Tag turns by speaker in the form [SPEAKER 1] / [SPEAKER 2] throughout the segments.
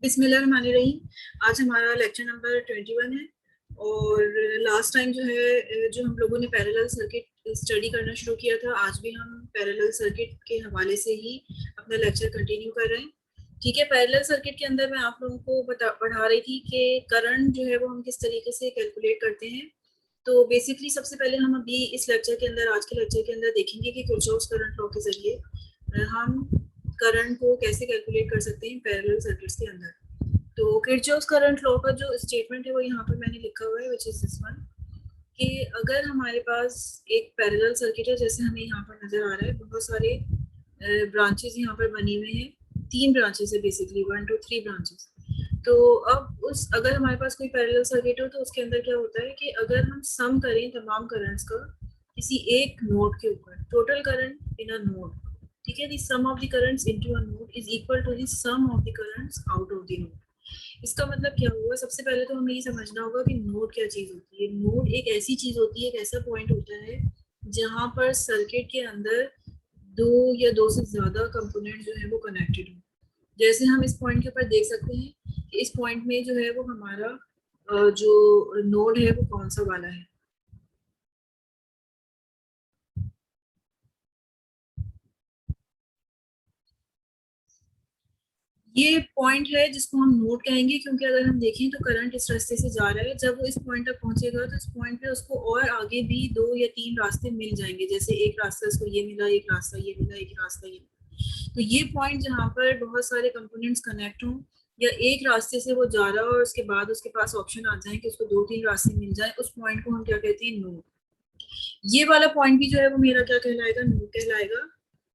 [SPEAKER 1] बिस्मिल्लाहिर्रहमानिर्रहीम। आज हमारा लेक्चर नंबर 21 है। और लास्ट टाइम जो है जो हम लोगों ने पैरेलल सर्किट स्टडी करना शुरू किया था, आज भी हम पैरेलल सर्किट के हवाले से ही अपना लेक्चर कंटिन्यू कर रहे हैं। ठीक है, पैरेलल सर्किट के अंदर मैं आप लोगों को पढ़ा रही थी कि करंट जो है वो हम किस तरीके से कैलकुलेट करते हैं। तो बेसिकली सबसे पहले हम अभी इस लेक्चर के अंदर, आज के लेक्चर के अंदर देखेंगे कि किरचॉफ्स करंट लॉ के जरिए हम करंट को कैसे कैलकुलेट कर सकते हैं पैरेलल सर्किट्स के अंदर। तो किरचॉफ्स करंट लॉ का जो स्टेटमेंट है वो यहाँ पर मैंने लिखा हुआ है, विच इज दिस वन, कि अगर हमारे पास एक पैरेलल सर्किट है, जैसे हमें यहाँ पर नजर आ रहा है, बहुत सारे ब्रांचेस यहाँ पर बनी हुए हैं, 3 ब्रांचेस है बेसिकली, 1 2 3 ब्रांचेस। तो अब उस अगर हमारे पास कोई पैरेलल सर्किट हो तो उसके अंदर क्या होता है कि अगर हम सम करें तमाम करंट्स का किसी एक नोड के ऊपर, total current in a node, ठीक है, the sum of the currents into a node is equal to the sum of the currents out of the node. इसका मतलब क्या हुआ? सबसे पहले तो हमें ये समझना होगा कि नोड क्या चीज होती है। नोड एक ऐसी चीज होती है, एक ऐसा पॉइंट होता है जहां पर सर्किट के अंदर दो या दो से ज्यादा कंपोनेंट जो है वो कनेक्टेड हो। जैसे हम इस पॉइंट के ऊपर देख सकते हैं कि इस पॉइंट में जो है वो हमारा जो नोड है वो कौन सा वाला है। ये पॉइंट है जिसको हम नोड कहेंगे, क्योंकि अगर हम देखें तो करंट इस रास्ते से जा रहा है। जब वो इस पॉइंट तक पहुंचेगा तो इस पॉइंट पे उसको और आगे भी 2 या 3 रास्ते मिल जाएंगे। जैसे एक रास्ता इसको ये मिला, एक रास्ता ये मिला, एक रास्ता ये मिला। तो ये पॉइंट जहाँ पर बहुत सारे कंपोनेंट्स कनेक्ट हों, या एक रास्ते से वो जा रहा हो और उसके बाद उसके पास ऑप्शन आ जाए कि उसको 2 3 रास्ते मिल जाए, उस पॉइंट को हम क्या कहते हैं? नोड। ये वाला पॉइंट भी जो है वो मेरा क्या कहलाएगा? नोड कहलाएगा।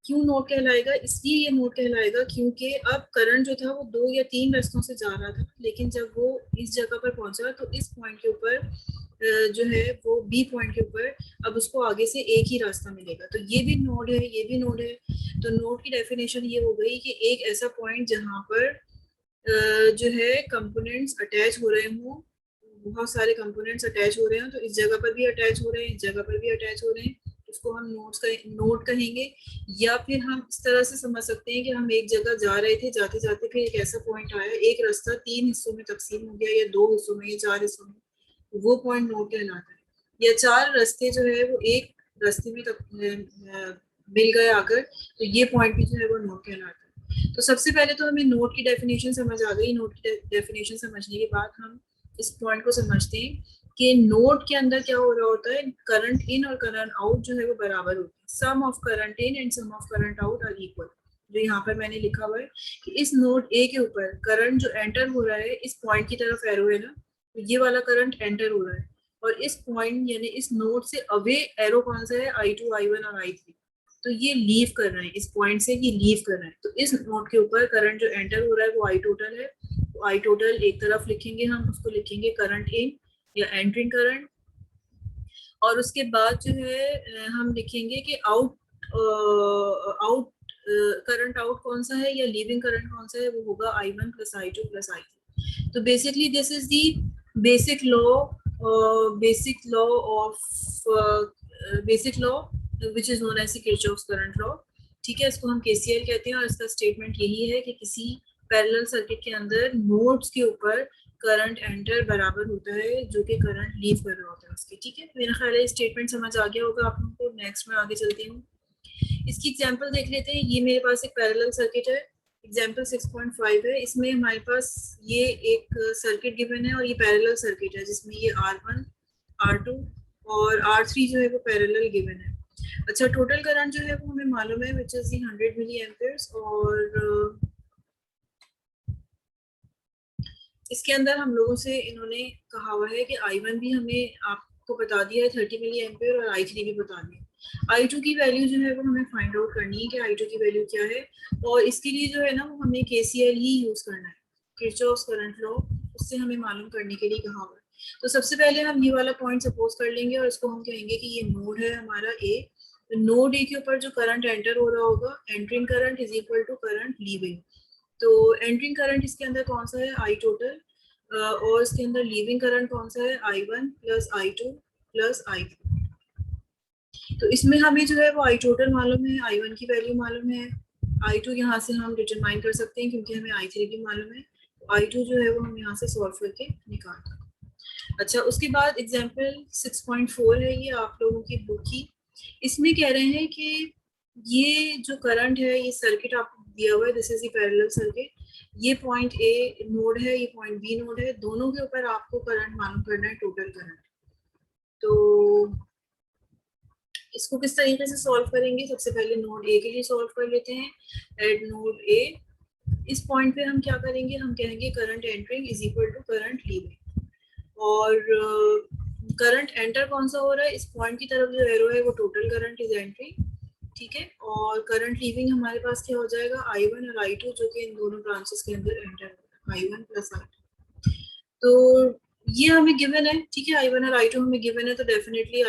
[SPEAKER 1] क्यों नोड कहलाएगा? इसलिए ये नोड कहलाएगा क्योंकि अब करंट जो था वो 2 या 3 रास्तों से जा रहा था, लेकिन जब वो इस जगह पर पहुंचा तो इस पॉइंट के ऊपर जो है वो बी पॉइंट के ऊपर अब उसको आगे से एक ही रास्ता मिलेगा। तो ये भी नोड है, ये भी नोड है। तो नोड की डेफिनेशन ये हो गई कि एक ऐसा पॉइंट जहां पर जो है कंपोनेंट्स अटैच हो रहे हों, बहुत सारे कंपोनेंट्स अटैच हो रहे हैं, तो इस जगह पर भी अटैच हो रहे हैं, इस जगह पर भी अटैच हो रहे हैं, उसको हम नोड कहेंगे। या फिर हम इस तरह से समझ सकते हैं कि हम एक जगह जा रहे थे, जाते जाते फिर एक ऐसा पॉइंट आया, एक रास्ता 3 हिस्सों में तकसीम हो गया, या 2 हिस्सों में, या 4 हिस्सों में, वो पॉइंट नोड कहलाता है। या 4 रास्ते जो है वो एक रास्ते में मिल गए आकर, तो ये पॉइंट भी जो है वो नोड कहलाता है। तो सबसे पहले तो हमें नोड की डेफिनेशन समझ आ गई। नोड की डेफिनेशन समझने के बाद हम इस पॉइंट को समझते हैं कि नोड के अंदर क्या हो रहा होता है। करंट इन और करंट आउट जो है वो बराबर होते हैं। Sum of current in and sum of current out are equal. जो यहाँ पर मैंने लिखा हुआ है कि इस नोड ए के ऊपर करंट जो एंटर हो रहा है, इस पॉइंट की तरफ एरो है ना, तो ये वाला करंट एंटर हो रहा है, और इस पॉइंट यानी इस नोड से अवे एरो कौन सा है? I2 I1 और I3। तो ये लीव कर रहे हैं, इस पॉइंट से ये लीव कर रहे हैं। तो इस नोड के ऊपर करंट जो एंटर हो रहा है वो आई टोटल है। तो आई टोटल एक तरफ लिखेंगे, हम उसको लिखेंगे करंट इन या एंट्रिंग करंट। और उसके बाद जो है हम लिखेंगे कि आउट आउट करंट आउट कौन सा है या लीविंग करंट कौन सा है, वो होगा I1 plus I2 plus I3। तो basically this is the basic law of basic law which is known as Kirchhoff's current law. ठीक है, इसको हम KCL कहते हैं, और इसका स्टेटमेंट यही है कि किसी पैरेलल सर्किट के अंदर नोड्स के ऊपर करंट एंटर बराबर होता है जो कि करंट लीव कर रहा होता है उसके। ठीक है, मेरा ख्याल है स्टेटमेंट समझ आ गया होगा आप लोगों को। नेक्स्ट में आगे चलती हूँ, इसकी एग्जांपल देख लेते हैं। ये मेरे पास एक पैरेलल सर्किट है, एग्जांपल 6.5 है। इसमें हमारे पास ये एक सर्किट गिवन है और ये पैरेलल सर्किट है जिसमें ये R1 R2 और R3 जो है वो पैरेलल गिवन है। अच्छा, टोटल करंट जो है वो हमें मालूम है, विच इज 100 मिली एम्पियर्स। और इसके अंदर हम लोगों से इन्होंने कहा हुआ है कि I1 भी हमें आपको बता दिया है 30 मिली एम्पियर, और I3 भी बता दिया। I2 की वैल्यू जो है वो हमें फाइंड आउट करनी है कि I2 की वैल्यू क्या है। और इसके लिए जो है ना वो हमें KCL ही यूज करना है, किरचॉफ्स करंट लॉ, उससे हमें मालूम करने के लिए कहा हुआ है। तो सबसे पहले हम ये वाला पॉइंट सपोज कर लेंगे और इसको हम कहेंगे कि ये नोड है हमारा A। नोड A के ऊपर जो करंट एंटर हो रहा होगा, entering current is equal to current leaving. तो एंट्रिंग करंट इसके अंदर कौन सा है? I total. और इसके अंदर लीविंग करंट कौन सा है? I1 plus I2 plus I3। तो इसमें हमें जो है वो I टोटल मालूम है, I1 की वैल्यू मालूम है, I2 यहाँ से हम डिटरमाइन कर सकते हैं क्योंकि हमें I3 भी मालूम है। I2 जो है वो हम यहाँ से सॉल्व करके निकालते हैं। अच्छा, उसके बाद एग्जाम्पल 6.4 है, ये आप लोगों की बुक की। इसमें कह रहे हैं कि ये जो करंट है, ये सर्किट आपको दिया हुआ है, this is the parallel circuit. ये पॉइंट ए नोड है, ये पॉइंट बी नोड है, दोनों के ऊपर आपको करंट मालूम करना है, टोटल करंट। तो इसको किस तरीके से सॉल्व करेंगे? सबसे पहले नोड ए के लिए सॉल्व कर लेते हैं। एट नोड ए, इस पॉइंट पे हम क्या करेंगे? हम कहेंगे current entering is equal to current leaving. और करंट एंटर कौन सा हो रहा है? इस पॉइंट की तरफ जो एरो है वो टोटल करंट इज एंट्रिंग, ठीक है। और करंट लीविंग हमारे पास क्या हो जाएगा? I1 और I2, जो कि इन दोनों ब्रांचेस के अंदर एंटर हो रहा है, I1 प्लस I2। तो ये हमें गिवन है, ठीक है। I1 और I2 हमें गिवन है, तो डेफिनेटली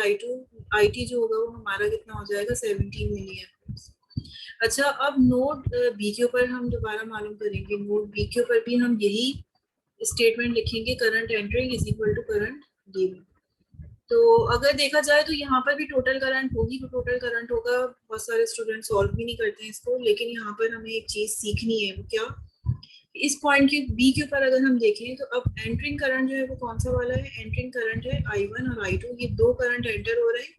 [SPEAKER 1] IT जो होगा वो हमारा कितना हो जाएगा? 17 मिली एम्पियर्स। अच्छा, अब नोड बी के ऊपर हम दोबारा मालूम करेंगे। नोड बी के ऊपर भी हम यही स्टेटमेंट लिखेंगे, current entering is equal to current leaving. तो अगर देखा जाए तो यहाँ पर भी टोटल करंट होगी, तो टोटल करंट होगा। बहुत सारे स्टूडेंट सॉल्व भी नहीं करते हैं इसको, लेकिन यहाँ पर हमें एक चीज सीखनी है, वो क्या? इस पॉइंट के बी के ऊपर अगर हम देखें तो अब एंटरिंग करंट जो है वो कौन सा वाला है? एंटरिंग करंट है I1 और I2, ये दो करंट एंटर हो रहे हैं,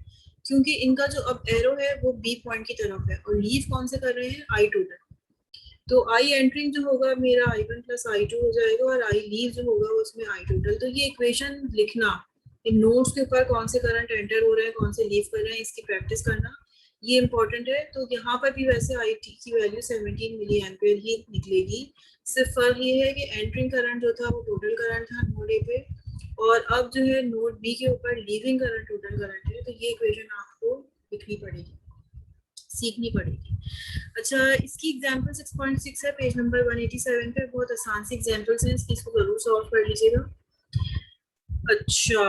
[SPEAKER 1] क्योंकि इनका जो अब एरो है वो बी पॉइंट की तरफ है, और लीव कौन से कर रहे हैं? I total. तो आई एंटरिंग जो होगा मेरा I1 प्लस I2 हो जाएगा, और आई लीव जो होगा उसमें I टोटल। तो ये इक्वेशन लिखना, इन नोड्स के ऊपर कौन से करंट एंटर हो रहे हैं, कौन से लीव कर रहे हैं, इसकी प्रैक्टिस करना, ये इंपॉर्टेंट है। तो यहाँ पर भी वैसे आई टी की वैल्यू 17 मिली एम्पियर ही निकलेगी। सिर्फ फर्क ये है कि एंटरिंग करंट जो था वो टोटल करंट था नोड ए पे, और अब जो है नोड बी के ऊपर लीविंग करंट टोटल करंट है। तो ये इक्वेशन आपको लिखनी पड़ेगी, सीखनी पड़ेगी। अच्छा, इसकी एग्जांपल 6.6 है, पेज नंबर 187 पे। बहुत आसान सी एग्जांपल्स हैं, इसको जरूर सॉल्व कर लीजिएगा। अच्छा,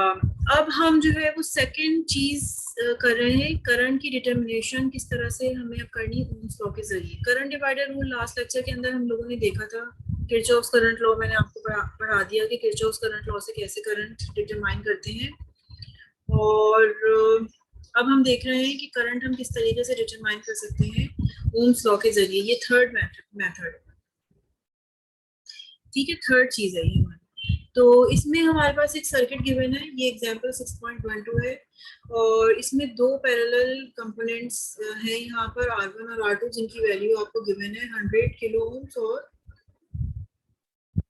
[SPEAKER 1] अब हम जो है वो सेकंड चीज कर रहे हैं, करंट की डिटर्मिनेशन किस तरह से हमें अब करनी है ओम्स लॉ के जरिए। Current divider rule last lecture के अंदर हम लोगों ने देखा था, किरचॉफ्स करंट लॉ मैंने आपको पढ़ा दिया कि किरचॉफ्स करंट लॉ से कैसे करंट डिटरमाइन करते हैं। और अब हम देख रहे हैं कि करंट हम किस तरीके से डिटरमाइन कर सकते हैं ओम्स लॉ के जरिए। ये थर्ड मेथड, ठीक है, थर्ड चीज है ये हमारी। तो इसमें हमारे पास एक सर्किट गिवन है, ये एग्जांपल 6.12 है, और इसमें दो पैरेलल कंपोनेंट्स हैं यहाँ पर, R1 और R2, जिनकी वैल्यू आपको गिवन है 100 किलो ओम्स, और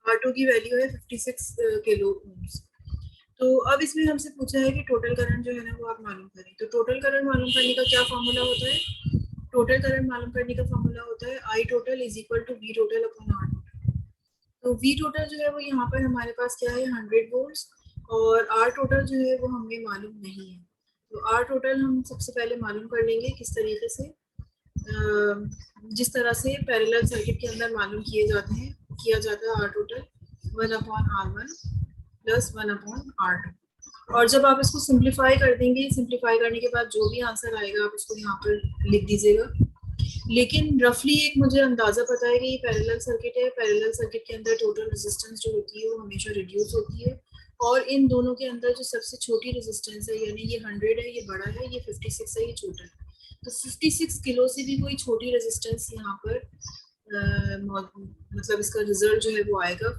[SPEAKER 1] R2 की वैल्यू है 56 किलो ओम्स। तो अब इसमें हमसे पूछा है कि टोटल करंट जो है ना वो आप मालूम करें। तो टोटल करंट मालूम करने का क्या फॉर्मूला होता है? टोटल करंट मालूम करने का फॉर्मूला होता है I total is equal to V total upon R total. तो V टोटल जो है वो यहाँ पर हमारे पास क्या है? 100 वोल्ट्स, और R टोटल जो है वो हमें मालूम नहीं है। तो R टोटल हम सबसे पहले मालूम कर लेंगे किस तरीके से, जिस तरह से पैरेलल सर्किट के अंदर मालूम किया जाता है R total 1/R1 plus 1/R2। और जब आप इसको सिंप्लीफाई कर देंगे, सिंप्लीफाई करने के बाद जो भी आंसर आएगा आप इसको यहाँ पर लिख दीजिएगा। लेकिन रफली एक मुझे अंदाजा पता है कि ये पैरेलल सर्किट है। पैरेलल सर्किट के अंदर टोटल रेजिस्टेंस जो होती है वो हमेशा रिड्यूस होती है, और इन दोनों के अंदर जो सबसे छोटी रेजिस्टेंस है, यानी ये 100 है, ये बड़ा है, ये 56 है, ये छोटा है। तो 56 किलो से भी कोई छोटी रेजिस्टेंस यहाँ पर मतलब इसका रिजल्ट जो है वो आएगा।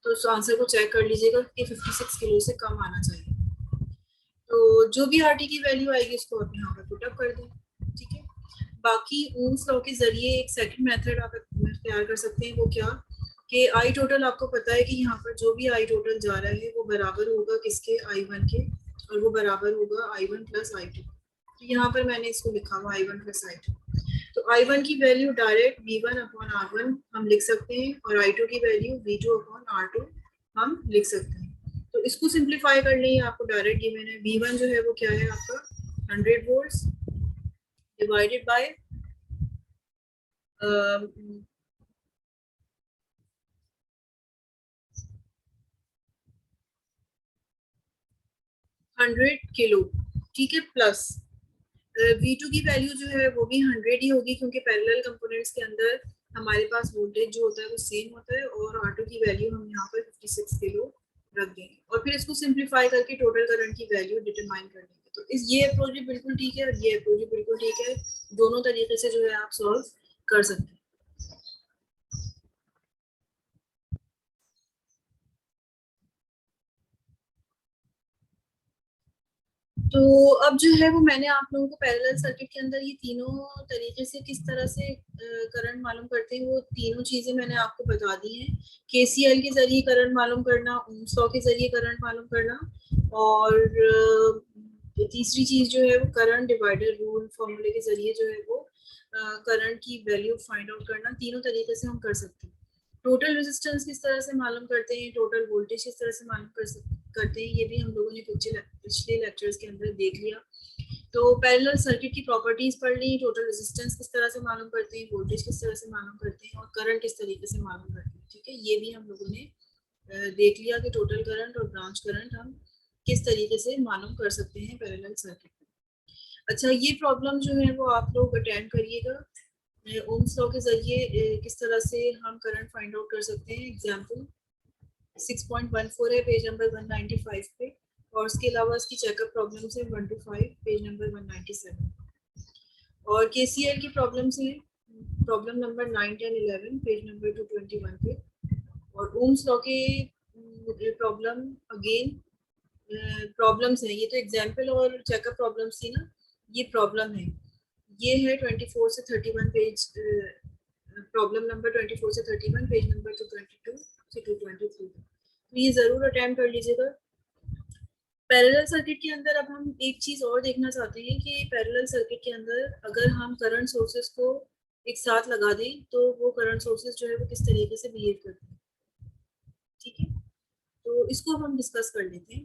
[SPEAKER 1] तो उस आंसर को चेक कर लीजिएगा कि 56 किलो से कम आना चाहिए। तो जो भी आरटी की वैल्यू आएगी उसको आप यहाँ पर पुटअप कर दें, ठीक है। बाकी ओम्स लॉ के जरिए एक सेकंड मेथड आप तैयार कर सकते हैं, वो क्या कि आई टोटल आपको पता है कि यहाँ पर जो भी आई टोटल जा रहा है वो बराबर होगा किसके? I1 के, और वो बराबर होगा I1 प्लस I2। तो यहाँ पर मैंने इसको लिखा हुआ I1 प्लस I2। तो I1 की value direct V1 upon R1 हम लिख सकते हैं, और I2 की वैल्यू V2 अपॉन R2 हम लिख सकते हैं। तो इसको सिंप्लीफाई कर लेंगे, आपको डायरेक्ट गिवन है। V1 जो है वो क्या है आपका? 100 वोल्ट्स डिवाइडेड बाय 100 किलो, ठीक है, प्लस V2 की वैल्यू जो है वो भी 100 ही होगी, क्योंकि पैरेलल कंपोनेंट्स के अंदर हमारे पास वोल्टेज जो होता है वो सेम होता है, और R2 की वैल्यू हम यहाँ पर 56 किलो रख देंगे, और फिर इसको सिंप्लीफाई करके टोटल करंट की वैल्यू डिटरमाइन कर लेंगे। तो ये अप्रोच भी बिल्कुल ठीक है, और ये अप्रोच भी बिल्कुल ठीक है। दोनों तरीके से जो है आप सॉल्व कर सकते हैं। तो अब जो है वो मैंने आप लोगों को पैरेलल सर्किट के अंदर ये तीनों तरीके से किस तरह से करंट मालूम करते हैं वो तीनों चीजें मैंने आपको बता दी हैं। केसीएल के जरिए करंट मालूम करना, ओम्स लॉ के जरिए करंट मालूम करना, और तीसरी चीज जो है वो करंट डिवाइडर रूल फॉर्मूले के जरिए जो है वो करंट की वैल्यू फाइंड आउट करना। तीनों तरीके से हम कर सकते हैं। टोटल रेजिस्टेंस किस तरह से मालूम करते हैं, टोटल वोल्टेज किस तरह से मालूम करते हैं, ये भी हम लोगों ने पिछले लेक्चर्स के अंदर देख लिया। तो पैरेलल सर्किट की प्रॉपर्टीज पढ़ ली, टोटल रेजिस्टेंस किस तरह से मालूम करते हैं, वोल्टेज किस तरह से मालूम करते हैं, और करंट किस तरीके से मालूम करते हैं। ठीक है, ये भी हम लोगों ने देख लिया कि टोटल करंट और ब्रांच करंट हम किस तरीके से मालूम कर सकते हैं पैरेलल सर्किट में। अच्छा, ये प्रॉब्लम जो है वो आप लोग अटेंड करिएगा। ओम्स लॉ के जरिए किस तरह से हम करंट फाइंड आउट कर सकते हैं। एग्जाम्पल 6.14 है पेज नंबर 195 पे, और उसके अलावा इसकी चेकअप प्रॉब्लम है 1 to 5 पेज नंबर 197, और केसीएल की प्रॉब्लम है प्रॉब्लम नंबर 9, 10, 11 पेज नंबर 221 पे, और ओम्स लॉ के प्रॉब्लम अगेन प्रॉब्लम्स है। ये तो एग्जाम्पल और चेकअप प्रॉब्लम्स थी ना, ये प्रॉब्लम है। ये है 24 से 31 पेज, प्रॉब्लम नंबर 24 से 31 पेज नंबर 222 से 223। तो ये जरूर अटेम्प्ट कर लीजिएगा। पैरेलल सर्किट के अंदर अब हम एक चीज और देखना चाहते हैं कि पैरेलल सर्किट के अंदर अगर हम करंट सोर्सेज को एक साथ लगा दें तो वो करंट सोर्सेज जो है वो किस तरीके से बिहेव करते हैं। ठीक है, तो इसको हम डिस्कस कर लेते हैं।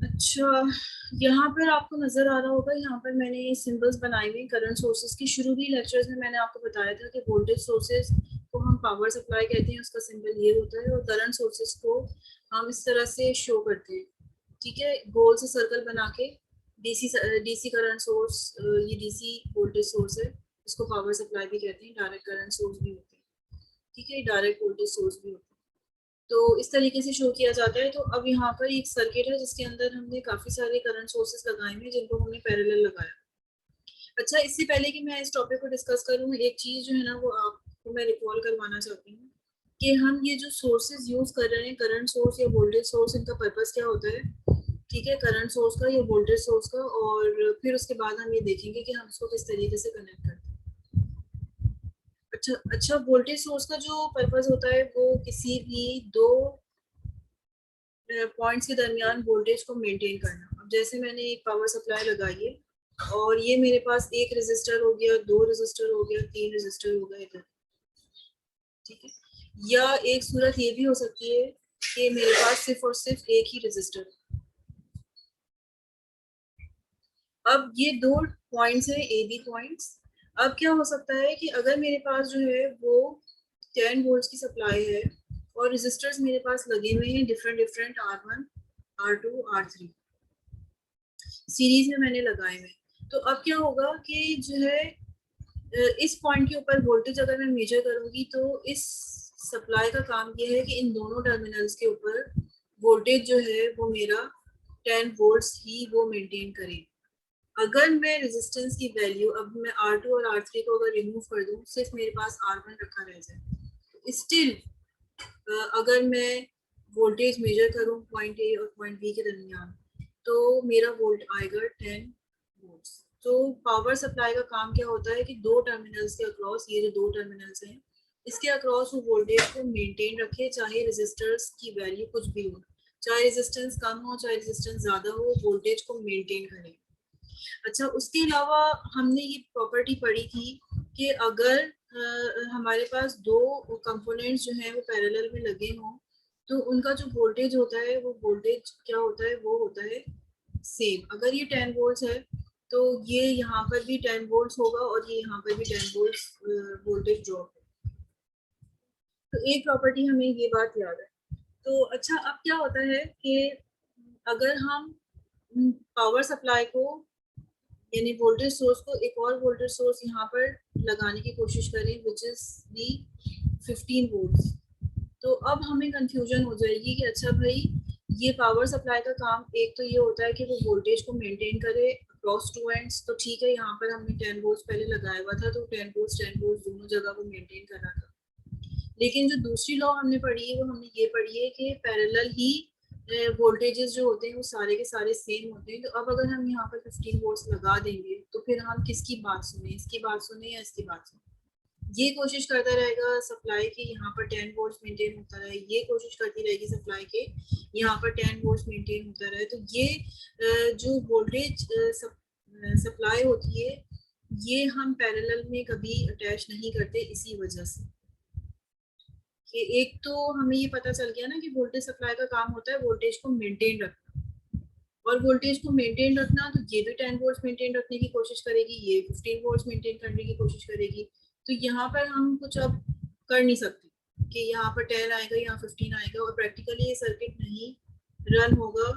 [SPEAKER 1] अच्छा, यहाँ पर आपको नजर आ रहा होगा, यहाँ पर मैंने ये सिंबल्स बनाए हुए करंट सोर्सेज की। शुरू ही लेक्चर्स में मैंने आपको बताया था कि वोल्टेज सोर्सेज को हम पावर सप्लाई कहते हैं, उसका सिंबल ये होता है, और करंट सोर्सेज को हम इस तरह से शो करते हैं। ठीक है, गोल से सर्कल बना के डीसी करंट सोर्स, ये डीसी वोल्टेज सोर्स है, इसको पावर सप्लाई भी कहते हैं, डायरेक्ट करंट सोर्स भी होते हैं। ठीक है, डायरेक्ट वोल्टेज सोर्स भी होते हैं। तो इस तरीके से शो किया जाता है। तो अब यहाँ पर एक सर्किट है जिसके अंदर हमने काफी सारे करंट सोर्सेस लगाए हैं जिनको हमने पैरेलल लगाया। अच्छा, इससे पहले कि मैं इस टॉपिक को डिस्कस करूँ, एक चीज जो है ना वो आपको मैं रिकॉल करवाना चाहती हूँ कि हम ये जो सोर्सेज यूज कर रहे हैं, करंट सोर्स या वोल्टेज सोर्स, इनका पर्पस क्या होता है। ठीक है, करंट सोर्स का या वोल्टेज सोर्स का, और फिर उसके बाद हम ये देखेंगे कि हम इसको किस तरीके से कनेक्ट करते हैं। अच्छा अच्छा, वोल्टेज सोर्स का जो पर्पस होता है वो किसी भी दो पॉइंट्स के दरमियान वोल्टेज को मेंटेन करना। अब जैसे मैंने एक पावर सप्लाई लगाई है, और ये मेरे पास एक रेजिस्टर हो गया, दो रेजिस्टर हो गया, तीन रेजिस्टर हो गए इधर। ठीक है, या एक सूरत ये भी हो सकती है कि मेरे पास सिर्फ और सिर्फ एक ही रेजिस्टर। अब ये दो पॉइंट्स हैं, ए बी पॉइंट्स। अब क्या हो सकता है कि अगर मेरे पास जो है वो 10 वोल्ट्स की सप्लाई है, और रेजिस्टर्स मेरे पास लगे हुए हैं different different, R1, R2, R3 series में मैंने लगाए हुए। तो अब क्या होगा कि जो है इस पॉइंट के ऊपर वोल्टेज अगर मैं मेजर करूंगी तो इस सप्लाई का काम ये है कि इन दोनों टर्मिनल्स के ऊपर वोल्टेज जो है वो मेरा 10 वोल्ट्स ही वो मेंटेन करे। अगर मैं रेजिस्टेंस की वैल्यू, अब मैं R2 और R3 को अगर रिमूव कर दूं, सिर्फ मेरे पास R1 रखा रह जाए, स्टिल अगर मैं वोल्टेज मेजर करूं पॉइंट ए और पॉइंट बी के दरमियान, तो मेरा वोल्ट आएगा 10 वोल्ट्स। तो पावर सप्लाई का काम क्या होता है कि दो टर्मिनल्स के अक्रॉस, ये जो दो टर्मिनल्स हैं इसके अक्रॉस वो वोल्टेज को मेंटेन रखे, चाहे रेजिस्टर्स की वैल्यू कुछ भी हो, चाहे रेजिस्टेंस कम हो चाहे रेजिस्टेंस ज्यादा हो, वोल्टेज को मेंटेन करे। अच्छा, उसके अलावा हमने ये प्रॉपर्टी पढ़ी थी कि अगर हमारे पास दो कंपोनेंट्स जो हैं वो पैरेलल में लगे हों, तो उनका जो वोल्टेज होता है वो वोल्टेज क्या होता है, वो होता है सेम। अगर ये 10 वोल्ट्स है तो ये यहाँ पर भी 10 वोल्ट्स होगा, और ये यहाँ पर भी 10 वोल्ट्स वोल्टेज ड्रॉप है। तो एक प्रॉपर्टी हमें ये बात याद है। तो अच्छा, अब क्या होता है कि अगर हम पावर सप्लाई को, यानी वोल्टेज सोर्स को, एक और वोल्टेज सोर्स यहाँ पर लगाने की कोशिश करें विच इज दी 15 वोल्ट्स। तो अब हमें कंफ्यूजन हो जाएगी कि अच्छा भाई ये पावर सप्लाई का काम एक तो ये होता है कि वो वोल्टेज को मेंटेन करे अक्रॉस टू एंड्स, तो ठीक है यहाँ पर हमने 10 वोल्ट पहले लगाया हुआ था, तो 10 वोल्ट दोनों जगह वो मेंटेन कर रहा था। लेकिन जो दूसरी लॉ हमने पढ़ी है वो हमने ये पढ़ी है कि पैरेलल ही वोल्टेजेस जो होते हैं वो सारे के सारे सेम होते हैं। तो अब अगर हम यहाँ पर 15 वोल्ट्स लगा देंगे तो फिर हम किसकी बात सुने, इसकी बात सुने या इसकी बात सुने? ये कोशिश करता रहेगा सप्लाई के यहाँ पर 10 वोल्ट्स मेंटेन होता रहे, ये कोशिश करती रहेगी सप्लाई के यहाँ पर 10 वोल्ट्स मेंटेन होता रहे। तो ये जो वोल्टेज सप्लाई होती है ये हम पैरेलल में कभी अटैच नहीं करते, इसी वजह से कि एक तो हमें ये पता चल गया ना कि वोल्टेज सप्लाई का काम होता है वोल्टेज को मेंटेन रखना, और वोल्टेज को मेंटेन रखना तो ये भी 10 वोल्ट्स मेंटेन रखने की कोशिश करेगी, ये 15 वोल्ट्स मेंटेन करने की कोशिश करेगी। तो यहाँ पर हम कुछ अब कर नहीं सकते कि यहाँ पर 10 आएगा यहाँ 15 आएगा, और प्रैक्टिकली ये सर्किट नहीं रन होगा,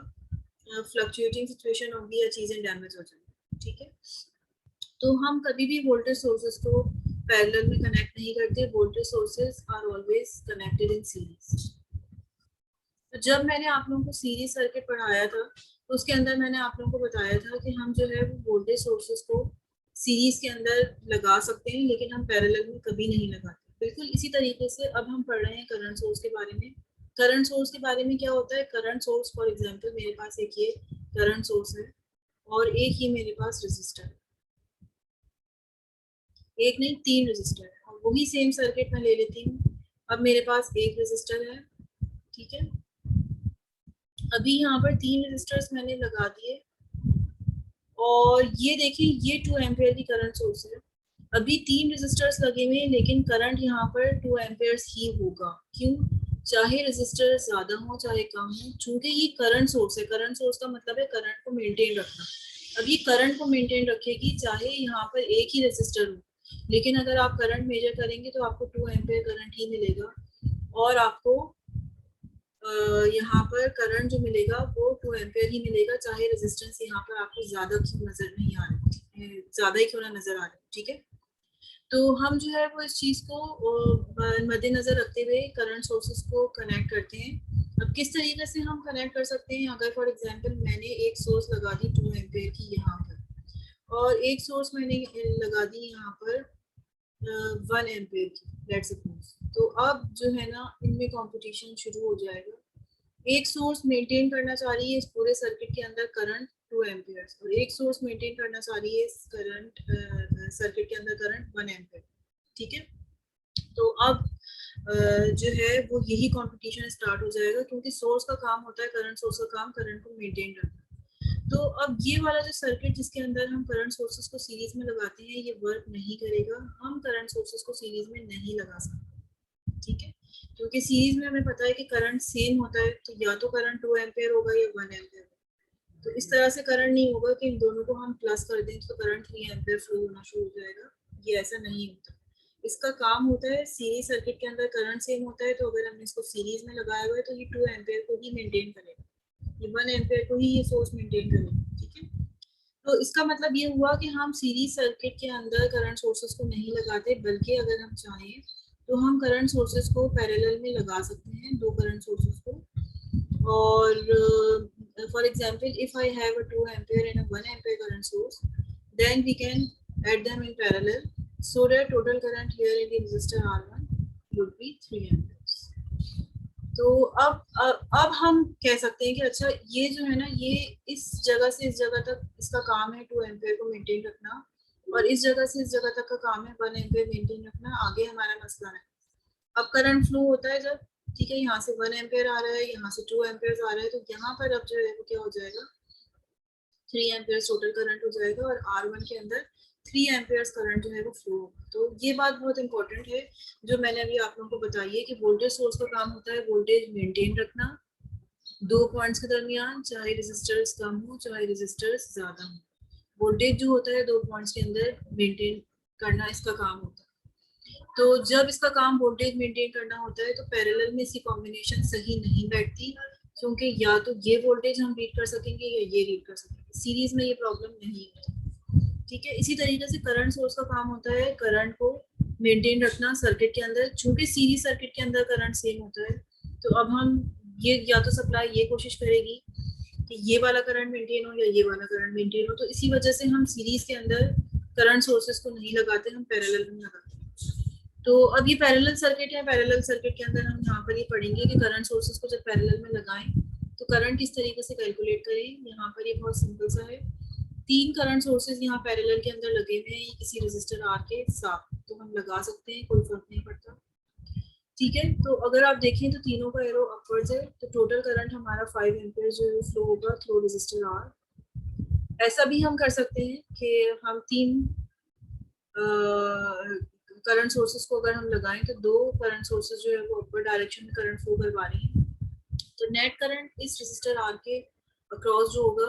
[SPEAKER 1] फ्लक्चुएटिंग सिचुएशन होगी या चीजें डैमेज हो जाएंगी। ठीक है, तो हम कभी भी वोल्टेज सोर्सेज को पैरेलल में कनेक्ट नहीं करते, voltage sources are always connected in series. तो जब मैंने आप लोगों को सीरीज सर्किट पढ़ाया था तो उसके अंदर मैंने आप लोगों को बताया था कि हम जो है वो वोल्टेज सोर्सेज को सीरीज के अंदर लगा सकते हैं, लेकिन हम पैरेलल में कभी नहीं लगाते। बिल्कुल इसी तरीके से अब हम पढ़ रहे हैं करंट सोर्स के बारे में। करंट सोर्स के बारे में क्या होता है, करंट सोर्स फॉर एग्जांपल मेरे पास एक ये करंट सोर्स है और एक ही मेरे पास रेजिस्टर है, एक नहीं 3 रेजिस्टर है, और वही सेम सर्किट मैं ले लेती हूँ। अब मेरे पास एक रेजिस्टर है, ठीक है, अभी यहाँ पर 3 रेजिस्टर्स मैंने लगा दिए और ये देखिए ये 2 एम्पियर की करंट सोर्स है। अभी 3 रेजिस्टर्स लगे हुए हैं लेकिन करंट यहाँ पर 2 एम्पियर्स ही होगा। क्यों? चाहे रेजिस्टर ज्यादा हो चाहे कम हो, चूंकि ये करंट सोर्स है। करंट सोर्स का मतलब है करंट को मेंटेन रखना। अब ये करंट को मेंटेन रखेगी चाहे यहाँ पर एक ही रेजिस्टर हो, लेकिन अगर आप करंट मेजर करेंगे तो आपको 2 एम्पियर करंट ही मिलेगा, और आपको यहाँ पर करंट जो मिलेगा वो 2 एम्पियर ही मिलेगा, चाहे रेजिस्टेंस यहाँ पर आपको ज्यादा क्यों नजर नहीं आ रही, ज्यादा ही क्यों ना नजर आ रही। ठीक है, तो हम जो है वो इस चीज को मद्देनजर रखते हुए करंट सोर्सेस को कनेक्ट करते हैं। अब किस तरीके से हम कनेक्ट कर सकते हैं, अगर फॉर एग्जांपल मैंने एक सोर्स लगा दी 2 एम्पियर की यहाँ पर और एक सोर्स मैंने लगा दी यहाँ पर 1 एम्पियर की, लेट्स सपोज, तो अब जो है ना इनमें कंपटीशन शुरू हो जाएगा। एक सोर्स मेंटेन करना चाह रही है इस पूरे सर्किट के अंदर करंट 2 एम्पियर, और एक सोर्स मेंटेन करना चाह रही है इस करंट सर्किट के अंदर करंट 1 एम्पियर। ठीक है, तो अब जो है वो यही कंपटीशन स्टार्ट हो जाएगा, क्योंकि सोर्स का काम होता है, करंट सोर्स का काम करंट को मेंटेन रखना। तो अब ये वाला जो सर्किट जिसके अंदर हम करंट सोर्सेस को सीरीज में लगाते हैं ये वर्क नहीं करेगा, हम करंट सोर्सेस को सीरीज में नहीं लगा सकते। ठीक है, क्योंकि सीरीज में हमें पता है कि करंट सेम होता है, तो या तो करंट 2 एम्पियर होगा या 1 एम्पियर। तो इस तरह से करंट नहीं होगा कि इन दोनों को हम प्लस कर दें तो करंट 3 एम्पियर फ्लो होना शुरू हो जाएगा, ये ऐसा नहीं होता। इसका काम होता है सीरीज सर्किट के अंदर करंट सेम होता है, तो अगर हमने इसको सीरीज में लगाया हुआ है तो ये 2 एम्पियर को ही मेंटेन करेगा, ये 1 एम्पियर को ही ये सोर्स मेंटेन करेगा। ठीक है, तो इसका मतलब ये हुआ कि हम सीरीज सर्किट के अंदर करंट सोर्सेस को नहीं लगाते, बल्कि अगर हम चाहें तो हम करंट सोर्सेस को पैरेलल में लगा सकते हैं, दो करंट सोर्सेस को। और for example if I have a 2 ampere and a 1 ampere current source, then we can add them in parallel so that total current here in the resistor R1 would be 3 amperes. तो अब हम कह सकते हैं कि अच्छा ये जो है ना ये इस जगह से इस जगह तक इसका काम है 2 एम्पियर को मेंटेन रखना, और इस जगह से इस जगह तक का काम है 1 एम्पियर मेंटेन रखना। आगे हमारा मसला है, अब करंट फ्लो होता है जब, ठीक है, यहाँ से 1 एम्पियर आ रहा है, यहाँ से 2 एम्पियर आ रहा है, तो यहाँ पर अब जो है वो क्या हो जाएगा 3 एम्पियर टोटल करंट हो जाएगा, और R1 के अंदर 3 एम्पियर्स करंट जो है वो फ्लो होगा। तो ये बात बहुत इंपॉर्टेंट है जो मैंने अभी आप लोगों को बताई है कि वोल्टेज सोर्स का काम होता है वोल्टेज मेंटेन रखना दो पॉइंट्स के दरमियान, चाहे रेजिस्टर्स कम हो चाहे रेजिस्टर्स ज्यादा हो, वोल्टेज जो होता है दो पॉइंट्स के अंदर मेंटेन करना इसका काम होता है। तो जब इसका काम वोल्टेज मेंटेन करना होता है तो पैरेलल में इसकी कॉम्बिनेशन सही नहीं बैठती, क्योंकि या तो ये वोल्टेज हम रीड कर सकेंगे या ये रीड कर सकेंगे, सीरीज में ये प्रॉब्लम नहीं होती। ठीक है, इसी तरीके से करंट सोर्स का काम होता है करंट को मेंटेन रखना सर्किट के अंदर। चूंकि सीरीज सर्किट के अंदर करंट सेम होता है, तो अब हम ये या तो सप्लाई ये कोशिश करेगी कि ये वाला करंट मेंटेन हो या ये वाला करंट मेंटेन हो। तो इसी वजह से हम सीरीज के अंदर करंट सोर्सेस को नहीं लगाते, हम पैरेलल में लगाते हैं। तो अब ये पैरेलल सर्किट है, पैरेलल सर्किट के अंदर हम यहाँ पर ये पढ़ेंगे कि करंट सोर्सेस को जब पैरेलल में लगाएं तो करंट किस तरीके से कैलकुलेट करें। यहाँ पर ये बहुत सिंपल सा है। 3 करंट सोर्सेज यहाँ पैरेलल के अंदर लगे हुए हैं किसी रेजिस्टर आर के साथ, तो हम लगा सकते हैं, कोई फर्क नहीं पड़ता। ठीक है, तो अगर आप देखें तो तीनों का एरो अपवर्ड्स है, तो टोटल करंट हमारा 5 एम्पीयर जो है फ्लो होगा थ्रू रेजिस्टर आर। ऐसा भी हम कर सकते हैं कि हम 3 करंट सोर्सेज को अगर हम लगाएं तो 2 करंट सोर्सेज जो है वो अपवर्ड डायरेक्शन में करंट फ्लो करवा रहे हैं, तो नेट करंट इस रेजिस्टर आर के अक्रॉस जो होगा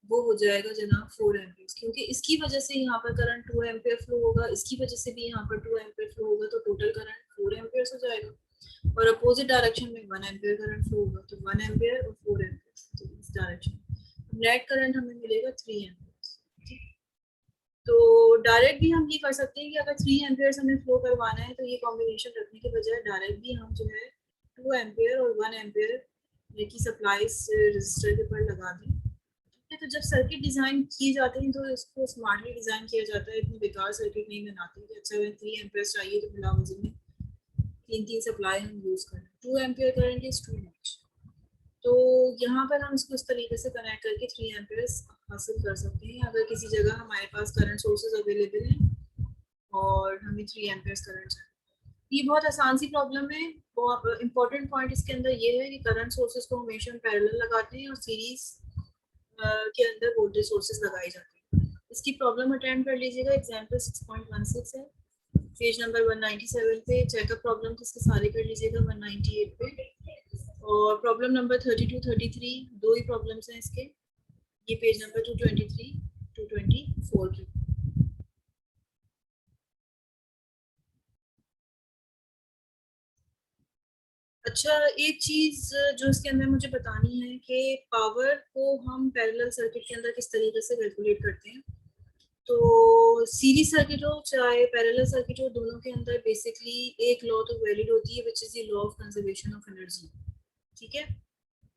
[SPEAKER 1] वो हो जाएगा जनाब 4 एम्पीयर, क्योंकि इसकी वजह से यहाँ पर करंट 2 एम्पीयर फ्लो होगा, इसकी वजह से भी यहाँ पर 2 एम्पीयर फ्लो होगा, तो टोटल करंट 4 एम्पीयर हो जाएगा। और अपोजिट डायरेक्शन में 1 एम्पीयर करंट फ्लो होगा, तो 1 एम्पीयर और 4 एम्पीयर, तो इस डायरेक्शन नेट करंट हमें मिलेगा 3 एम्पीयर। तो डायरेक्ट भी हम ये कर सकते हैं कि अगर 3 एम्पीयर हमें फ्लो करवाना है तो ये कॉम्बिनेशन रखने के बजाय डायरेक्ट भी हम जो है 2 एम्पीयर और 1 एम्पीयर की सप्लाई रजिस्टर के ऊपर लगा दें। तो जब सर्किट डिजाइन किए जाते हैं तो इसको स्मार्टली डिजाइन किया जाता है, इतनी बेकार सर्किट नहीं बनाते कि अच्छा 3 एम्पीयर चाहिए तो बिला वजह में 3 सप्लाई हम यूज करें। 2 ampere current is too much. तो यहाँ पर हम इसको इस तरीके से कनेक्ट करके 3 एम्पीयर हासिल कर सकते हैं। अगर किसी जगह हमारे पास करंट सोर्सेज अवेलेबल हैं और हमें 3 एम्पीयर करंट चाहिए, ये बहुत आसान सी प्रॉब्लम है। बहुत इंपॉर्टेंट पॉइंट इसके अंदर ये है कि करंट सोर्सेज को हमेशा पैरेलल लगाते हैं और सीरीज के अंदर वोल्टेज सोर्सेज लगाए जाते हैं। इसकी प्रॉब्लम अटेम्प्ट कर लीजिएगा, एग्जांपल 6.16 है, पेज नंबर 197 पे। चेकअप प्रॉब्लम तो इसके सारे कर लीजिएगा 198 पे, और प्रॉब्लम नंबर 32 33 दो ही प्रॉब्लम्स हैं इसके, ये पेज नंबर 223 224 की। अच्छा, एक चीज जो इसके अंदर मुझे बतानी है कि पावर को हम पैरेलल सर्किट के अंदर किस तरीके से कैलकुलेट करते हैं। तो सीरीज सर्किट हो चाहे पैरेलल सर्किट हो, दोनों के अंदर बेसिकली एक लॉ तो वैलिड होती है, which is the law of conservation of energy. ठीक है,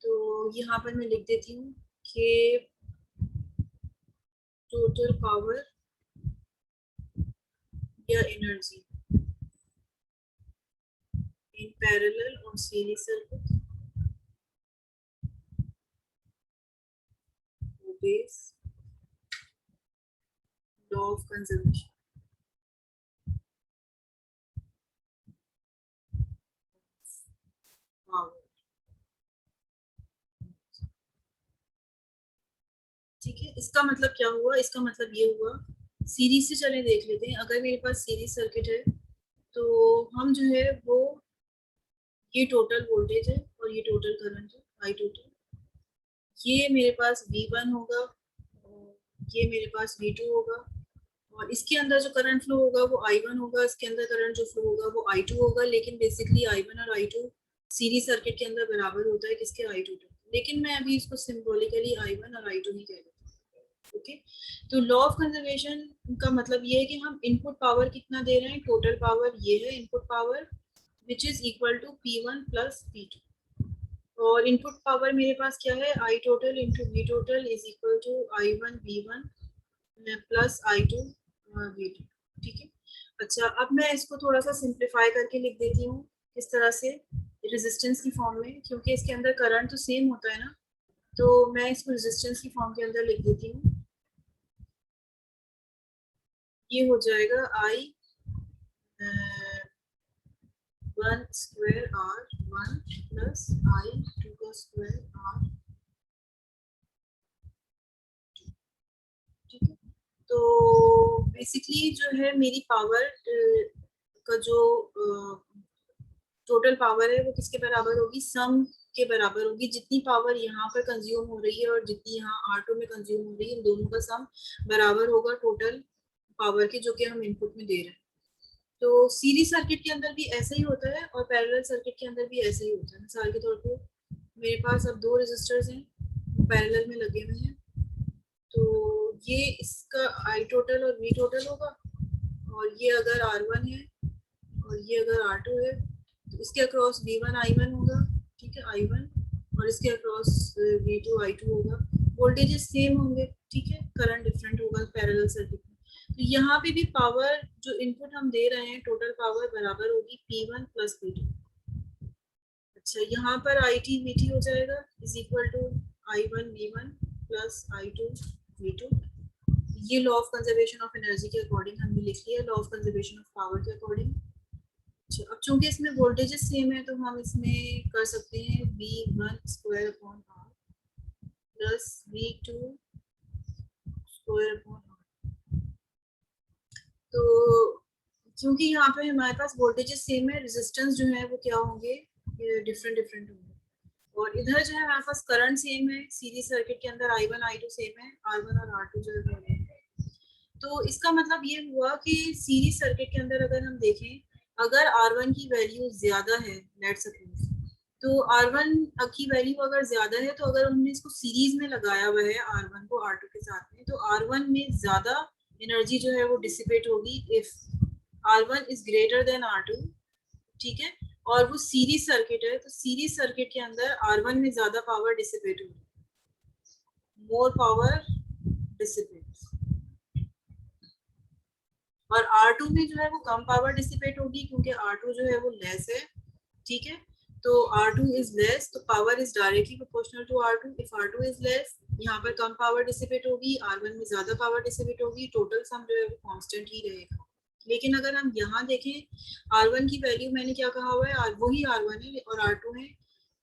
[SPEAKER 1] तो यहाँ पर मैं लिख देती हूँ कि टोटल पावर या एनर्जी इन पैरेलल और series circuit obeys law of conservation power। ठीक है, इसका मतलब क्या हुआ, इसका मतलब ये हुआ, सीरीज से चले देख लेते हैं। अगर मेरे पास सीरीज सर्किट है तो हम जो है वो, ये टोटल वोल्टेज है और ये टोटल करंट है आई टोटल, ये मेरे पास V1 होगा और ये मेरे पास V2 होगा, और इसके अंदर जो करंट फ्लो होगा वो I1 होगा, इसके अंदर करंट जो फ्लो होगा वो I2 होगा। लेकिन बेसिकली I1 और I2 सीरीज सर्किट के अंदर बराबर होता है किसके, I2 के। लेकिन मैं अभी इसको सिंबॉलिकली I1 और I2 ही कह देती हूँ। ओके, तो लॉ ऑफ कंजर्वेशन का मतलब ये है कि हम इनपुट पावर कितना दे रहे हैं, टोटल पावर ये है input power, which is equal to P1 plus P2। और इनपुट पावर मेरे पास क्या है, I total into V total is equal to I1 V1 plus I2 V2। ठीक है, अच्छा अब मैं इसको थोड़ा सा सिंप्लीफाई करके लिख देती हूँ इस तरह से रेजिस्टेंस की फॉर्म में, क्योंकि इसके अंदर करंट तो सेम होता है ना, तो मैं इसको रेजिस्टेंस की फॉर्म के अंदर लिख देती हूँ। ये हो जाएगा I 1 square R1 plus I2 का स्क्वायर R। ठीक है, तो बेसिकली जो है मेरी पावर का जो टोटल पावर है वो किसके बराबर होगी, सम के बराबर होगी। जितनी पावर यहाँ पर कंज्यूम हो रही है और जितनी यहाँ R2 में कंज्यूम हो रही है, इन दोनों का सम बराबर होगा टोटल पावर के जो कि हम इनपुट में दे रहे हैं। तो सीरीज सर्किट के अंदर भी ऐसा ही होता है और पैरेलल सर्किट के अंदर भी ऐसा ही होता है। मिसाल के तौर पे मेरे पास अब 2 रेजिस्टर्स हैं, पैरेलल में लगे हुए हैं, तो ये इसका आई टोटल और वी टोटल होगा, और ये अगर R1 है और ये अगर R2 है तो इसके अक्रॉस V1 I1 होगा, ठीक है, I1, और इसके अक्रॉस V2 I2 होगा। वोल्टेजेस सेम होंगे, ठीक है, करंट डिफरेंट होगा पैरेलल सर्किट में। तो यहाँ पे भी पावर जो इनपुट हम दे रहे हैं, टोटल पावर बराबर होगी P1 प्लस P2। अच्छा, यहाँ पर IT VT हो जाएगा is equal to I1 V1 plus I2 V2। ये law of conservation of energy के अकॉर्डिंग हमने लिख लिया, law of conservation of power के अकॉर्डिंग। अच्छा, अब चूंकि इसमें वोल्टेजेस सेम है तो हम इसमें कर सकते हैं V1 square upon R plus V2 square upon R। तो क्योंकि यहाँ पे हमारे पास वोल्टेजेस सेम है, रेजिस्टेंस जो है वो क्या होंगे, डिफरेंट डिफरेंट होंगे। और इधर जो है हमारे पास करंट सेम है, सीरीज सर्किट के अंदर I1 I2 सेम है, R1 और R2 जो है। तो इसका मतलब ये हुआ कि सीरीज सर्किट के अंदर अगर हम देखें, अगर R1 की वैल्यू ज्यादा है, लेट्स सपोज, तो R1 की वैल्यू अगर ज्यादा है, तो अगर हमने इसको सीरीज में लगाया हुआ है R1 को R2 के साथ में, तो R1 में ज्यादा एनर्जी जो है वो डिसिपेट होगी if R1 is greater than R2, ठीक है, और वो सीरीज सर्किट है, तो सीरीज सर्किट के अंदर R1 में ज्यादा पावर डिसिपेट होगी, मोर पावर डिसिपेट्स, और R2 में जो है वो कम पावर डिसिपेट होगी क्योंकि R2 जो है वो लेस है, ठीक है। तो R2 इज लेस, तो power is directly proportional to R2। If R2 is less, यहाँ पर कम पावर डिसिपेट होगी, R1 में ज्यादा पावर डिसिपेट होगी, टोटल सम जो है वो कांस्टेंट ही रहेगा। लेकिन अगर हम यहाँ देखें, R1 की वैल्यू मैंने क्या कहा हुआ है, वही R1 है और R2 है,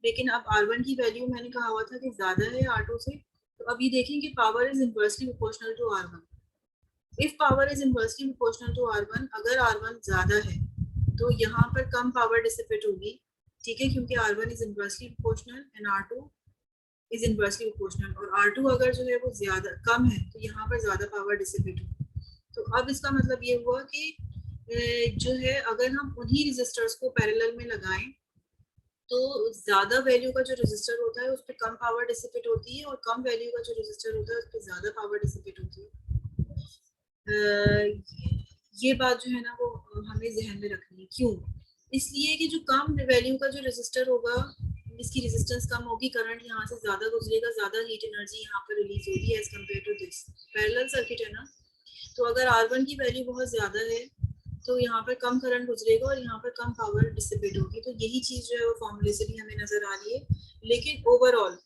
[SPEAKER 1] लेकिन अब R1 की वैल्यू मैंने कहा हुआ था कि ज्यादा है R2 से, तो अब ये देखें कि power is inversely proportional to R1। If power is inversely proportional to R1, अगर R1 ज्यादा है तो यहाँ पर कम पावर डिसिपेट होगी, ठीक है, क्योंकि R1 is inversely proportional and R2 is inversely proportional, और R2 अगर जो है वो ज्यादा कम है तो यहाँ पर ज्यादा पावर डिसिपेट होगी। तो अब इसका मतलब ये हुआ कि जो है अगर हम उन्हीं रेजिस्टर्स को पैरेलल में लगाएं तो ज्यादा वैल्यू का जो रेजिस्टर होता है उस पर कम पावर डिसिपेट होती है, और कम वैल्यू का जो रेजिस्टर होता है उस पर ज्यादा पावर डिसिपेट होती है। ये बात जो है ना वो हमें जहन में रखनी है। क्यों? इसलिए कि जो कम वैल्यू का जो रेजिस्टर होगा, इसकी रेजिस्टेंस कम होगी, करंट यहाँ से ज्यादा गुजरेगा, ज्यादा हीट एनर्जी यहाँ पर रिलीज होगी as compare to this. Parallel circuit है ना, तो अगर R1 की वैल्यू बहुत ज्यादा है तो यहाँ पर कम करंट गुजरेगा और यहाँ पर कम पावर डिसिपेट होगी। तो यही चीज जो है वो फॉर्मूले से भी हमें नजर आ रही है, लेकिन ओवरऑल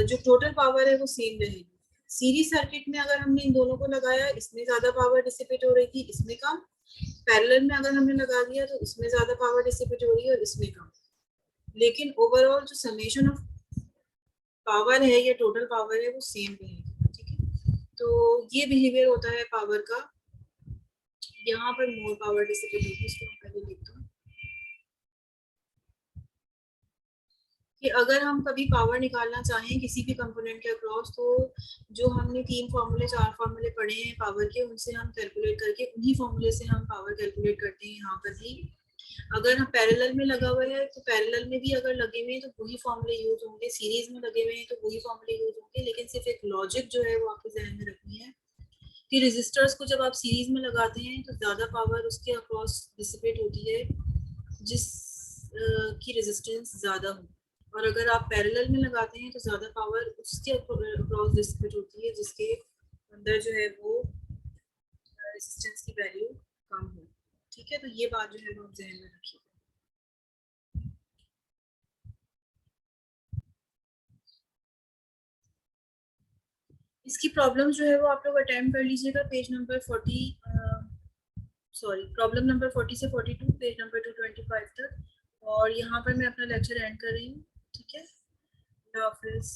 [SPEAKER 1] जो टोटल पावर है वो सेम रहेगी। सीरीज सर्किट में अगर हमने इन दोनों को लगाया, इसमें ज्यादा पावर डिसिपेट हो रही थी, इसमें कम। पैरेलल में अगर हमने लगा दिया तो इसमें ज्यादा पावर डिसिपेट हो रही है और इसमें कम। लेकिन ओवरऑल जो समेशन ऑफ पावर है या टोटल पावर है वो सेम रहेगी, ठीक है। तो ये बिहेवियर होता है पावर का। यहाँ पर मोर पावर डिसिपेट होगी, इसको मैं पहले लिखता हूँ कि अगर हम कभी पावर निकालना चाहें किसी भी कंपोनेंट के अक्रॉस, तो जो हमने 3 फॉर्मूले 4 फॉर्मूले पढ़े हैं पावर के, उनसे हम कैलकुलेट करके उन्हीं फॉर्मूले से हम पावर कैलकुलेट करते हैं यहाँ पर भी। अगर हम पैरेलल में लगा हुआ है तो पैरेलल में भी अगर लगे हुए हैं तो वही फॉर्मूले यूज होंगे, सीरीज में लगे हुए हैं तो वही फॉर्मूले यूज होंगे। लेकिन सिर्फ एक लॉजिक जो है वो आपके जहन में रखनी है कि रेजिस्टर्स को जब आप सीरीज में लगाते हैं तो ज्यादा पावर उसके अक्रॉस डिसिपेट होती है जिस की रेजिस्टेंस ज्यादा हो, और अगर आप पैरेलल में लगाते हैं तो ज्यादा पावर उसके अक्रॉस डिसिपेट होती है जिसके अंदर जो है वो रेजिस्टेंस की वैल्यू कम हो, ठीक है। तो ये बात जो है वो आप ध्यान में रखिए। इसकी प्रॉब्लम जो है वो आप लोग अटेम्प्ट कर लीजिएगा पेज नंबर प्रॉब्लम नंबर 40 से 42, पेज नंबर 225 तक। और यहाँ पर मैं अपना लेक्चर एंड कर रही हूँ, ठीक है। हाफिज।